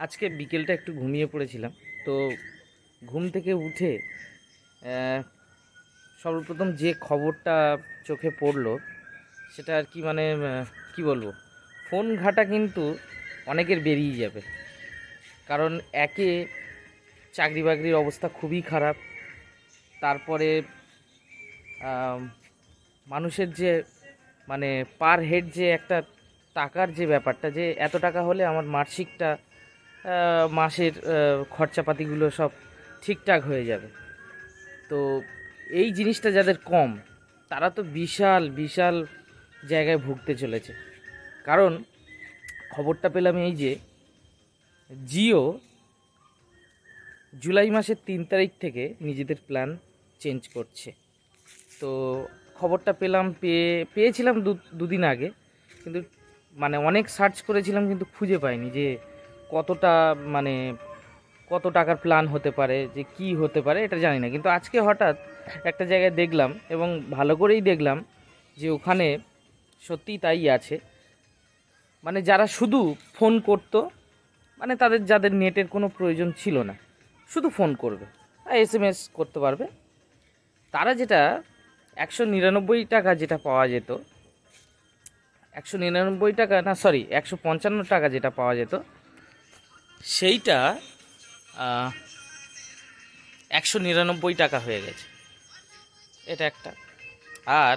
আজকে বিকেলটা একটু ঘুমিয়ে পড়েছিলাম। তো ঘুম থেকে উঠে সর্বপ্রথম যে খবরটা চোখে পড়লো সেটা আর কি মানে কি বলবো, ফোন ঘাঁটা কিন্তু অনেকের বেরিয়ে যাবে। কারণ একে চাকরি বাকরির অবস্থা খুবই খারাপ। তারপরে আম, মানুষের যে মানে পার হেড যে একটা টাকার যে ব্যাপারটা, যে এত টাকা হলে আমার মাসিকটা মাসের খরচাপাতিগুলো সব ঠিকঠাক হয়ে যাবে। তো এই জিনিসটা যাদের কম, তারা তো বিশাল বিশাল জায়গায় ভুগতে চলেছে। কারণ খবরটা পেলাম এই যে জিও জুলাই মাসের 3 তারিখ থেকে নিজেদের প্ল্যান চেঞ্জ করছে। তো খবরটা পেয়েছিলাম দুদিন আগে, কিন্তু মানে অনেক সার্চ করেছিলাম কিন্তু খুঁজে পাইনি যে কতটা মানে কত টাকার প্ল্যান হতে পারে, যে কি হতে পারে এটা জানি না। কিন্তু আজকে হঠাৎ একটা জায়গায় দেখলাম এবং ভালো করেই দেখলাম যে ওখানে সত্যিই তাই আছে। মানে যারা শুধু ফোন করতো, মানে তাদের যাদের নেটের কোনো প্রয়োজন ছিল না, শুধু ফোন করবে আর এসএমএস করতে পারবে, তারা যেটা 199 টাকা যেটা পাওয়া যেত, 199 টাকা না, সরি 155 টাকা যেটা পাওয়া যেত, সেইটা 199 টাকা হয়ে গেছে। এটা একটা। আর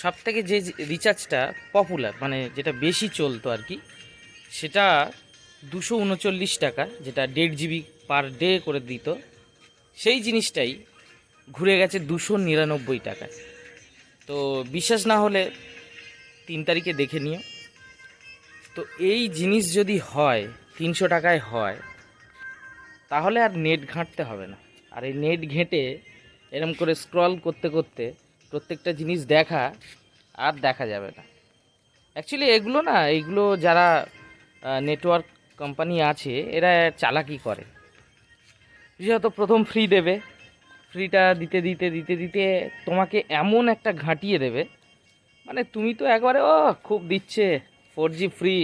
সব থেকে যে রিচার্জটা পপুলার, মানে যেটা বেশি চলতো আর কি, সেটা 239 টাকা, যেটা 1.5 GB পার ডে করে দিত, সেই জিনিসটাই ঘুরে গেছে 299 টাকায়। তো বিশ্বাস না হলে 3 তারিখে দেখে নিও। তো এই জিনিস যদি হয়, 300 টাকায় হয়, তাহলে আর নেট ঘাঁটতে হবে না। আর এই নেট ঘেঁটে এরম করে স্ক্রল করতে করতে প্রত্যেকটা জিনিস দেখা আর দেখা যাবে না। অ্যাকচুয়ালি এইগুলো যারা নেটওয়ার্ক কোম্পানি আছে, এরা চালাকি করে। বিশেষত প্রথম ফ্রি দেবে, ফ্রিটা দিতে দিতে দিতে দিতে তোমাকে এমন একটা ঘাঁটিয়ে দেবে, মানে তুমি তো একবারে ও খুব দিচ্ছে, 4G ফ্রি,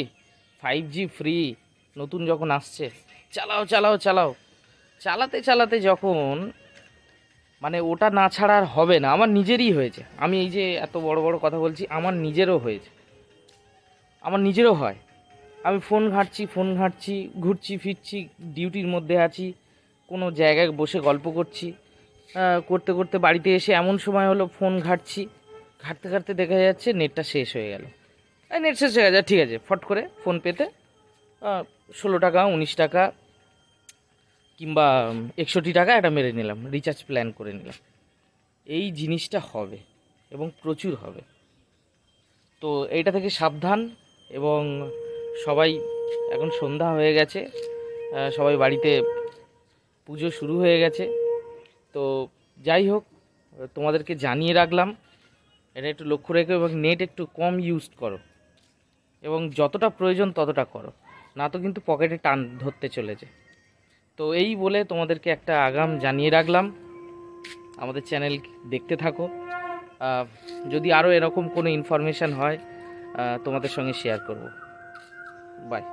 5G ফ্রি, নতুন যখন আসছে চালাও চালাও চালাও, চালাতে চালাতে যখন মানে ওটা না ছাড়া আর হবে না। আমার নিজেরই হয়েছে, আমি এই যে এত বড় বড় কথা বলছি, আমার নিজেরও হয়েছে, আমার নিজেরও হয়। আমি ফোন ঘাঁটছি ফোন ঘাঁটছি, ঘুরছি ফিরছি, ডিউটির মধ্যে আছি, কোনো জায়গায় বসে গল্প করছি, করতে করতে বাড়িতে এসে এমন সময় হলো ফোন ঘাঁটছি, ঘাঁটতে ঘাঁটতে দেখা যাচ্ছে নেটটা শেষ হয়ে গেল। নেট শেষ হয়ে গেছে, ঠিক আছে, ফট করে ফোন পেতে 16 টাকা 19 টাকা কিংবা 61 টাকা একটা মেরে নিলাম, রিচার্জ প্ল্যান করে নিলাম। এই জিনিসটা হবে এবং প্রচুর হবে। তো এইটা থেকে সাবধান। এবং সবাই, এখন সন্ধ্যা হয়ে গেছে, সবাই বাড়িতে পুজো শুরু হয়ে গেছে। তো যাই হোক, তোমাদেরকে জানিয়ে রাখলাম, এটা একটু লক্ষ্য রেখো এবং নেট একটু কম ইউজ করো এবং যতটা প্রয়োজন ততটা করো, না তো কিন্তু পকেটে টান ধরতে চলেছে। তো এই বলে তোমাদেরকে একটা আগাম জানিয়ে রাখলাম। আমাদের চ্যানেল দেখতে থাকো। যদি আরও এরকম কোনো ইনফরমেশান হয় তোমাদের সঙ্গে শেয়ার করব। বাই।